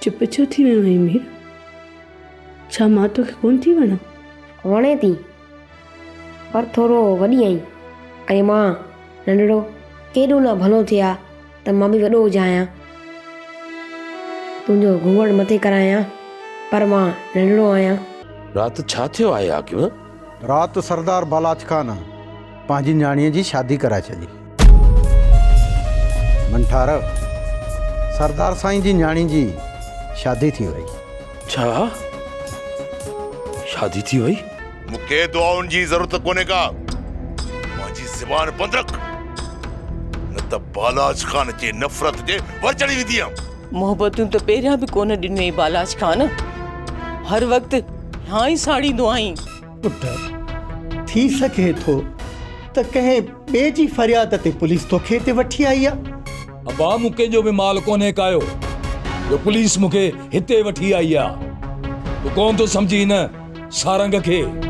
चुप छो थी वियो आहीं मीर? छा मां तोखे कोन थी वणा? वणे थी, पर थोरो वॾी आहीं ऐं मां नंढड़ो। केॾो न भलो थिया त मां बि वॾो हुजां, तुंहिंजो घूंघट मथे करायां, पर मां नंढड़ो आहियां। रात छा थियो आहे हाकिम? रात सरदार बालाच खान पंहिंजी न्याणीअ जी शादी कराए छॾी। मंठार, सरदार साईं जी न्याणी जी शादी थी वई। छा शादी थी वई? मूंखे दुआउनि जी ज़रूरत कोन्हे का। मुंहिंजी ज़बान बंदि रख, न त बालाज खान जे नफ़रत जे वर चढ़ी वेंदी हुयमि। मोहबतूं त पहिरियां बि कोन ॾिनई बालाज खान, हर वक़्तु हाँ ई साड़ींदो आहीं। पुट, थी सके थो त कंहिं ॿिए जी फरियाद ते पुलिस तोखे हिते वठी आई आहे। अबा मूंखे जो बि माल कोन्हे कायो जो पुलिस मूंखे हिते वठी आई आहे। तूं कोन थो सम्झी न सारंग खे?